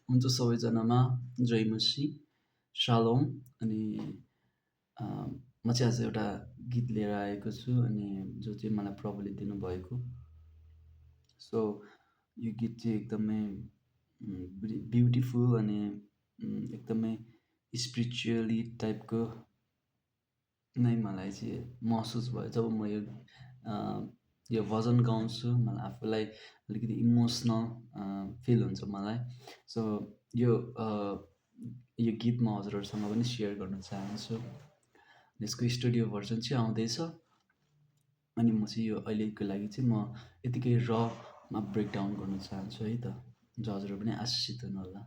हुन्छ सबैजनामा जय मसी, शालोम। अनि अ, म चाहिँ आज एउटा गीत लिएर आएको छु अनि जो चाहिँ मलाई प्रभुले दिनुभएको। सो यो गीत चाहिँ एकदमै ब्युटिफुल अनि एकदमै स्पिरिचुअली टाइपको नै मलाई चाहिँ महसुस भयो जब म यो भजन गाउँछु। मलाई आफूलाई अलिकति इमोसनल फिल हुन्छ मलाई। सो यो यो गीत म हजुरहरूसँग पनि सेयर गर्न चाहन्छु। यसको स्टुडियो भर्जन चाहिँ आउँदैछ अनि म चाहिँ यो अहिलेको लागि चाहिँ म यतिकै रमा ब्रेकडाउन गर्न चाहन्छु है त, जो हजुरहरू पनि आशिषित हुनुहोला।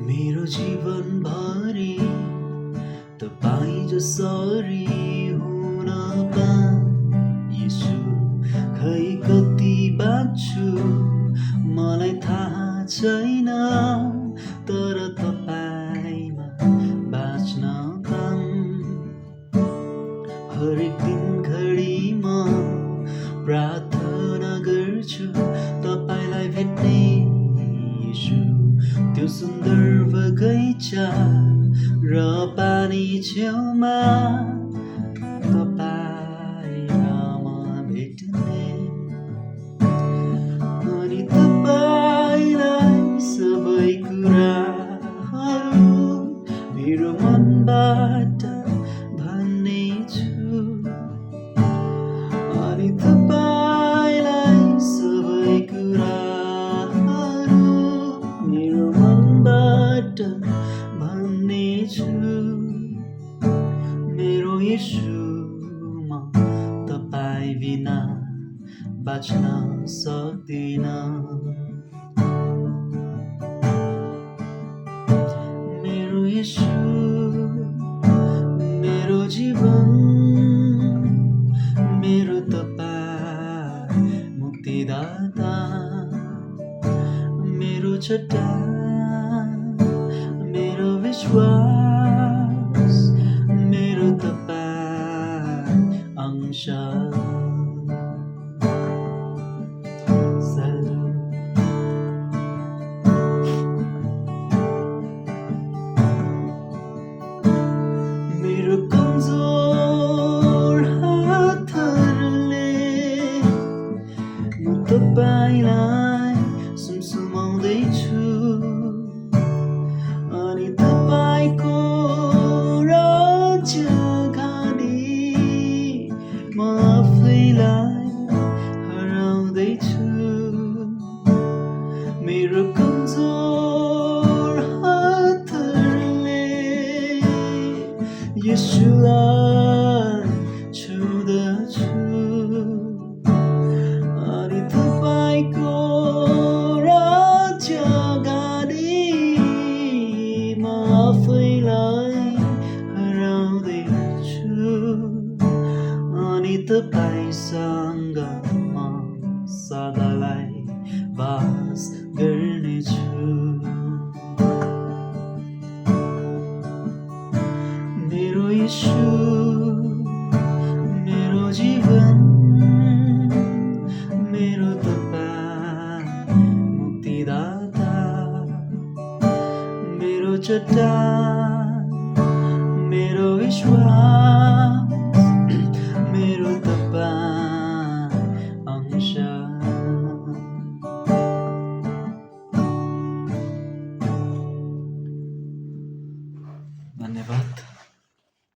मेरो जीवनभरि तपाईँ जसरी हुन पाइसु, खै कति बाँच्छु मलाई थाहा छैन, तर तपाईँमा बाँच्न पाऊँ। हरेक दिन घडीमा प्रार्थना गर्छु तपाईँलाई भेट्ने यीशु, त्यो सुन्दर बगैँचा र पानी छेउमा तपाईँसँग भेट्ने। अनि तपाईँलाई सबै कुराहरू मेरो मनबाट भन्नेछु। अनि तपाईँलाई सबै कुराहरू मेरो मनबाट भन्नेछु। मेरो यीशुमा तपाईँ बिना बाँच्न सक्दिन। मेरो यीशु मेरो जीवन, मेरो तपाईँ मुक्तिदाता, मेरो चट्टान, मेरो विश्वास, मेरो तपाईँ अंश। मेरो कमजोर हातहरूले म तपाईँलाई सुमसुमाउँदैछु। अनि तपाईँको राज्य अगाडि म आफैलाई हराउँदैछु। मेरो कमजोर हातहरूले यीशुलाई छुँदछु। अनि तपाईँको राज्य अगाडि म आफैलाई हराउँदैछु। अनि तपाईँसँग म सदालाई बास गर्नेछु। मेरो यीशु मेरो जीवन, मेरो तपाईँ मुक्तिदाता, मेरो चट्टान, मेरो विश्वास, मेरो तपाईँ अंश। धन्यवाद।